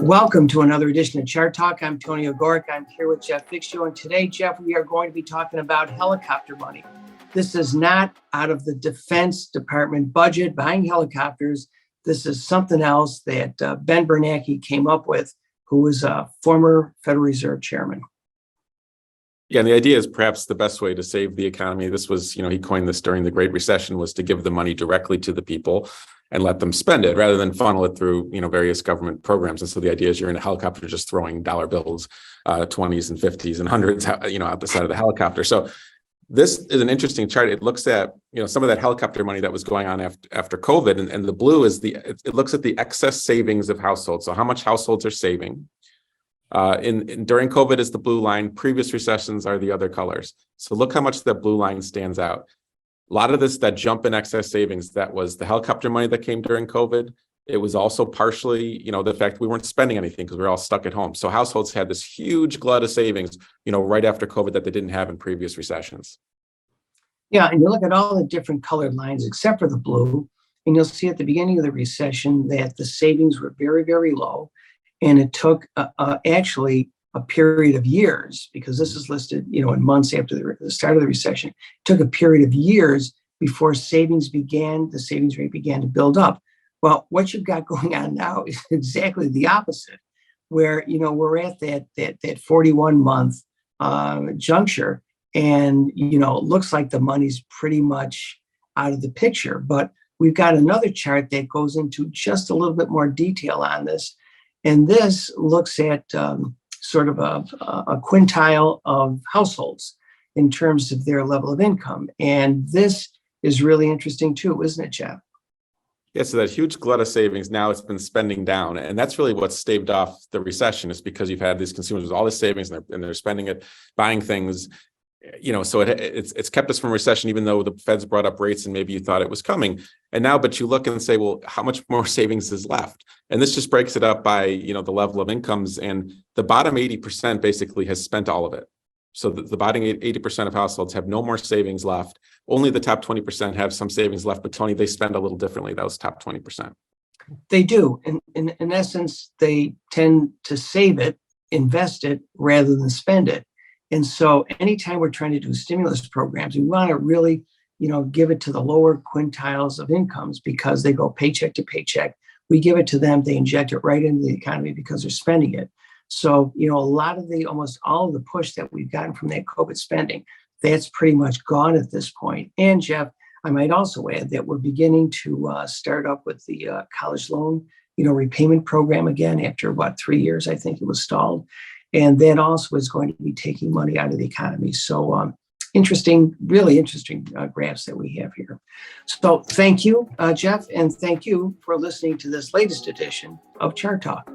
Welcome to another edition of Chart Talk. I'm Tony Ogorek. I'm here with Jeff Viksjo. And today, Jeff, we are going to be talking about helicopter money. This is not out of the Defense Department budget, buying helicopters. This is something else that Ben Bernanke came up with, who was a former Federal Reserve chairman. Yeah, and the idea is perhaps the best way to save the economy. This was, he coined this during the Great Recession, was to give the money directly to the people and let them spend it rather than funnel it through, various government programs. And so the idea is you're in a helicopter just throwing dollar bills, 20s and 50s and hundreds, out the side of the helicopter. So this is an interesting chart. It looks at, some of that helicopter money that was going on after COVID. And the blue is it looks at the excess savings of households. So how much households are saving. During COVID is the blue line. Previous recessions are the other colors. So look how much that blue line stands out. A lot of that jump in excess savings, that was the helicopter money that came during COVID. It was also partially, the fact we weren't spending anything because we were all stuck at home. So households had this huge glut of savings, right after COVID that they didn't have in previous recessions. Yeah, and you look at all the different colored lines except for the blue, and you'll see at the beginning of the recession that the savings were very, very low. And it took actually a period of years, because this is listed, in months after the start of the recession. It took a period of years before the savings rate began to build up. Well, what you've got going on now is exactly the opposite, where, we're at that 41-month juncture, and, it looks like the money's pretty much out of the picture. But we've got another chart that goes into just a little bit more detail on this. And this looks at sort of a quintile of households in terms of their level of income. And this is really interesting too, isn't it, Jeff? Yeah, so that huge glut of savings, now it's been spending down. And that's really what staved off the recession, is because you've had these consumers with all this savings and they're spending it, buying things. So it's kept us from recession, even though the Fed's brought up rates and maybe you thought it was coming. And now, but you look and say, well, how much more savings is left? And this just breaks it up by, the level of incomes. And the bottom 80% basically has spent all of it. So the bottom 80% of households have no more savings left. Only the top 20% have some savings left. But Tony, they spend a little differently, those top 20%. They do. In essence, they tend to save it, invest it, rather than spend it. And so anytime we're trying to do stimulus programs, we want to really, give it to the lower quintiles of incomes, because they go paycheck to paycheck. We give it to them, they inject it right into the economy because they're spending it. So, a lot of almost all of the push that we've gotten from that COVID spending, that's pretty much gone at this point. And Jeff, I might also add that we're beginning to start up with the college loan, repayment program again after 3 years, I think it was stalled. And that also is going to be taking money out of the economy. So really interesting graphs that we have here. So thank you, Jeff, and thank you for listening to this latest edition of Chart Talk.